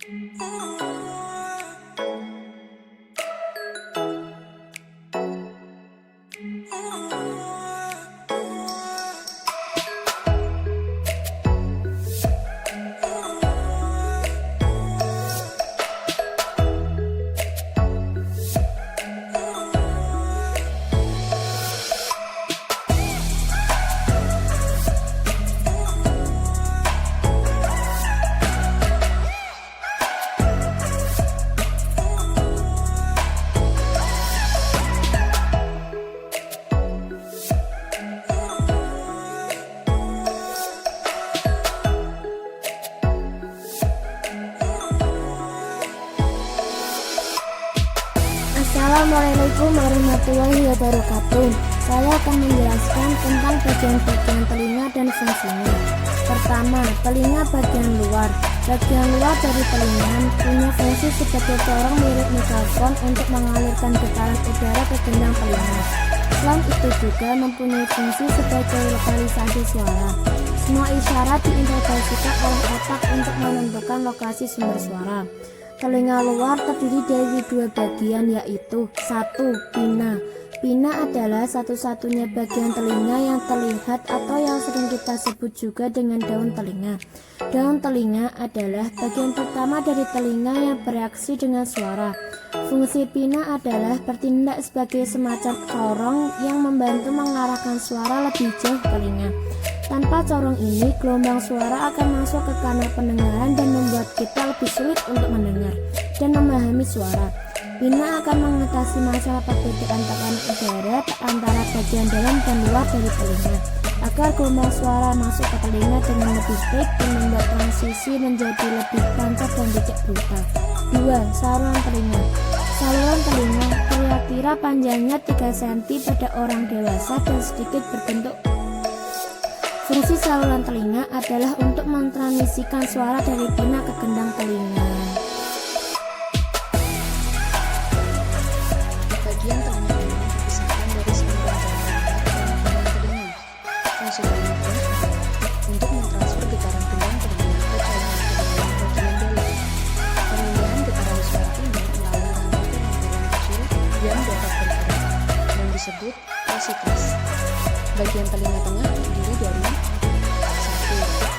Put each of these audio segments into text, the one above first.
Assalamualaikum warahmatullahi wabarakatuh. Saya akan menjelaskan tentang bagian-bagian telinga dan fungsinya. Pertama, telinga bagian luar. Bagian luar dari telinga punya fungsi sebagai corong mirip mikrofon untuk mengalirkan getaran udara ke gendang telinga. Selain itu juga mempunyai fungsi sebagai lokalisasi suara. Semua isyarat diintegrasikan oleh otak untuk menentukan lokasi sumber suara. Telinga luar terdiri dari dua bagian, yaitu 1. Pina. Pina adalah satu-satunya bagian telinga yang terlihat atau yang sering kita sebut juga dengan daun telinga. Daun telinga adalah bagian pertama dari telinga yang bereaksi dengan suara. Fungsi pina adalah bertindak sebagai semacam corong yang membantu mengarahkan suara lebih jauh ke telinga. Tanpa corong ini, gelombang suara akan masuk ke kanal pendengaran dan membuat kita lebih sulit untuk mendengar dan memahami suara. Pina akan mengatasi masalah perbedaan tekanan udara antara bagian dalam dan luar dari telinga, agar gelombang suara masuk ke telinga dengan lebih baik dan membuat transisi menjadi lebih lancar dan tidak buta. 2. Saluran telinga. Saluran telinga kira-kira panjangnya 3 cm pada orang dewasa dan sedikit berbentuk. Fungsi saluran telinga adalah untuk mentransmisikan suara dari pina ke gendang telinga. Bagian telinga memang dipisahkan dari saluran telinga dan gendang telinga. Fungsi telinga adalah untuk mentransfer getaran gendang telinga ke cairan telinga bagian dalam. Pemindahan getaran suara ini melalui rangkaian lingkaran kecil yang dapat bergerak, yang disebut osikles. Bagian telinga tengah terdiri dari 1.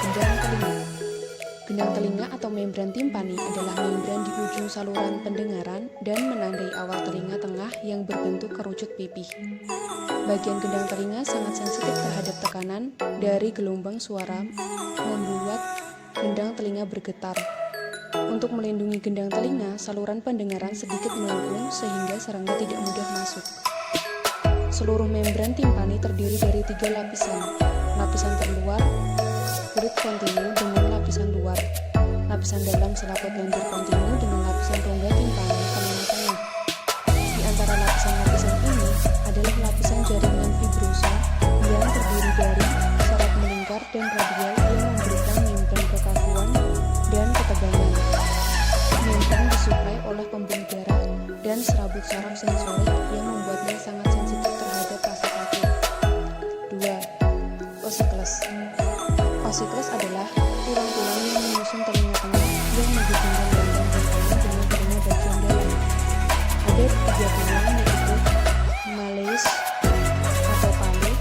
Gendang telinga. Gendang telinga atau membran timpani adalah membran di ujung saluran pendengaran dan menandai awal telinga tengah yang berbentuk kerucut pipih. Bagian gendang telinga sangat sensitif terhadap tekanan dari gelombang suara, membuat gendang telinga bergetar. Untuk melindungi gendang telinga, saluran pendengaran sedikit melengkung sehingga serangga tidak mudah masuk. Seluruh membran timpani terdiri dari 3 lapisan. Lapisan terluar, kulit kontinu dengan lapisan luar. Lapisan dalam selaput lendir kontinu dengan lapisan rongga timpani penengah tengah. Di antara lapisan-lapisan ini adalah lapisan jaringan fibrosa yang terdiri dari saraf melingkar dan radial yang memberikan membran kekakuan dan ketegangan. Membran disuplai oleh pembuluh darah dan serabut saraf sensorik yang membuatnya sangat sensitif terhadap rasa kaku. 2. Osikles. Osikles adalah tulang-tulang yang menyusun telinga tengah yang menghubungkan gendang timpani dengan telinga bagian dalam. Ada 3 tulang, yaitu malleus atau pale,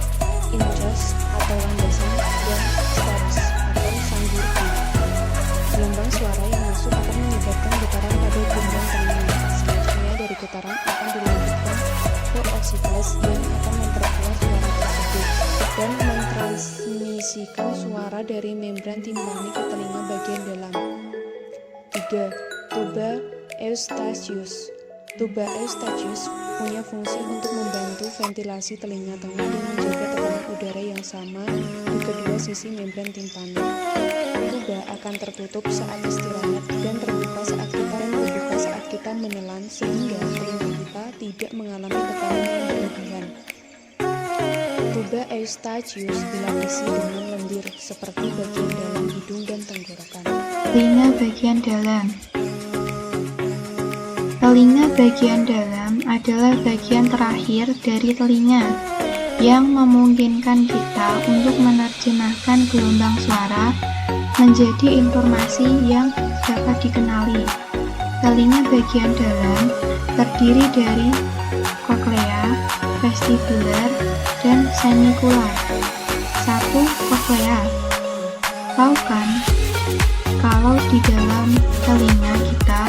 incus atau landasan, dan stapes atau sanggurdi. Gelombang suara yang masuk akan menyebabkan getaran pada gendang telinga. Selanjutnya dari getaran akan dilanjutkan ke osikles yang akan memperkuat suara tersebut dan mentransmisikan suara dari membran timpani ke telinga bagian dalam. 3. Tuba eustachius. Tuba eustachius punya fungsi untuk membantu ventilasi telinga tengah dan menjaga tekanan udara yang sama di kedua sisi membran timpani. Tuba akan tertutup saat istirahat dan terbuka saat kita menelan sehingga telinga kita tidak mengalami tekanan yang berlebihan. Tuba eustachius dilapisi dengan lendir seperti bagian dalam hidung dan tenggorokan. Telinga bagian dalam. Telinga bagian dalam adalah bagian terakhir dari telinga yang memungkinkan kita untuk menerjemahkan gelombang suara menjadi informasi yang dapat dikenali. Telinga bagian dalam terdiri dari koklea, vestibular, dan semikular. 1. Koklea. Tahu kan, kalau di dalam telinga kita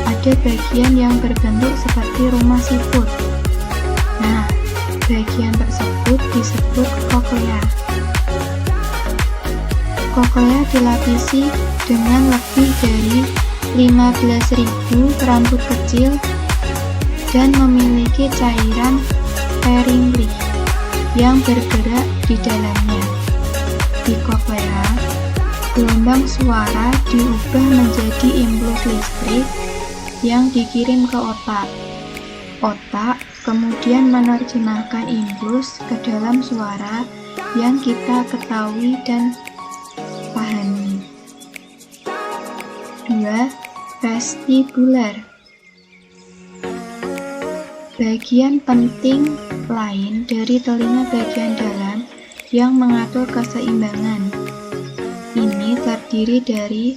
ada bagian yang berbentuk seperti rumah siput. Nah, bagian tersebut disebut koklea. Koklea dilapisi dengan lebih dari 15.000 rambut kecil dan memiliki cairan pharynx yang bergerak di dalamnya. Di koklea, gelombang suara diubah menjadi impuls listrik yang dikirim ke otak. Otak kemudian menerjemahkan impuls ke dalam suara yang kita ketahui dan pahami. 2. Vestibular. Bagian penting lain dari telinga bagian dalam yang mengatur keseimbangan. Ini terdiri dari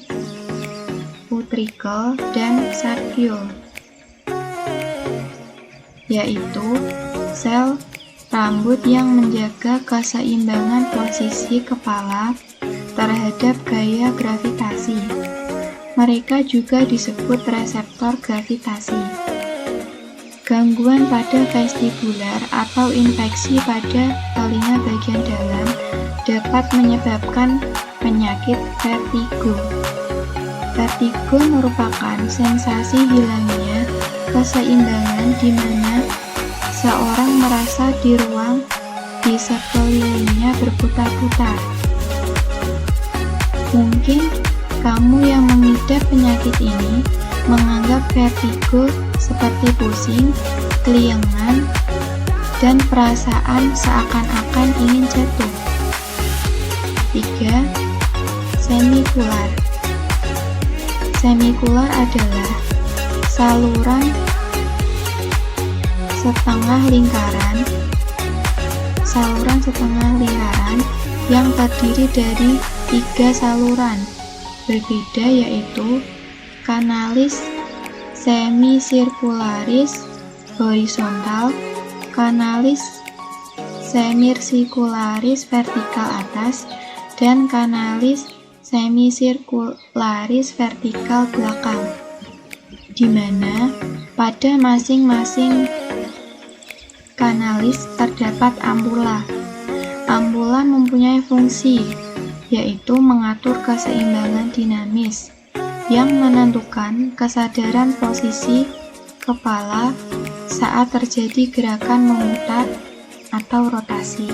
utricle dan saccule, yaitu sel rambut yang menjaga keseimbangan posisi kepala terhadap gaya gravitasi. Mereka juga disebut reseptor gravitasi. Gangguan pada vestibular atau infeksi pada telinga bagian dalam dapat menyebabkan penyakit vertigo. Vertigo merupakan sensasi hilangnya keseimbangan di mana seorang merasa di ruang di sekelilingnya berputar-putar. Mungkin kamu yang mengidap penyakit ini menganggap vertigo seperti pusing, keliengan, dan perasaan seakan-akan ingin jatuh. 3. Semikular. Semikular adalah saluran setengah lingkaran yang terdiri dari 3 saluran berbeda, yaitu kanalis semisirkularis horizontal, kanalis semirsirkularis vertikal atas, dan kanalis semisirkularis vertikal belakang, di mana pada masing-masing kanalis terdapat ampula. Ampula mempunyai fungsi, yaitu mengatur keseimbangan dinamis yang menentukan kesadaran posisi kepala saat terjadi gerakan memutar atau rotasi.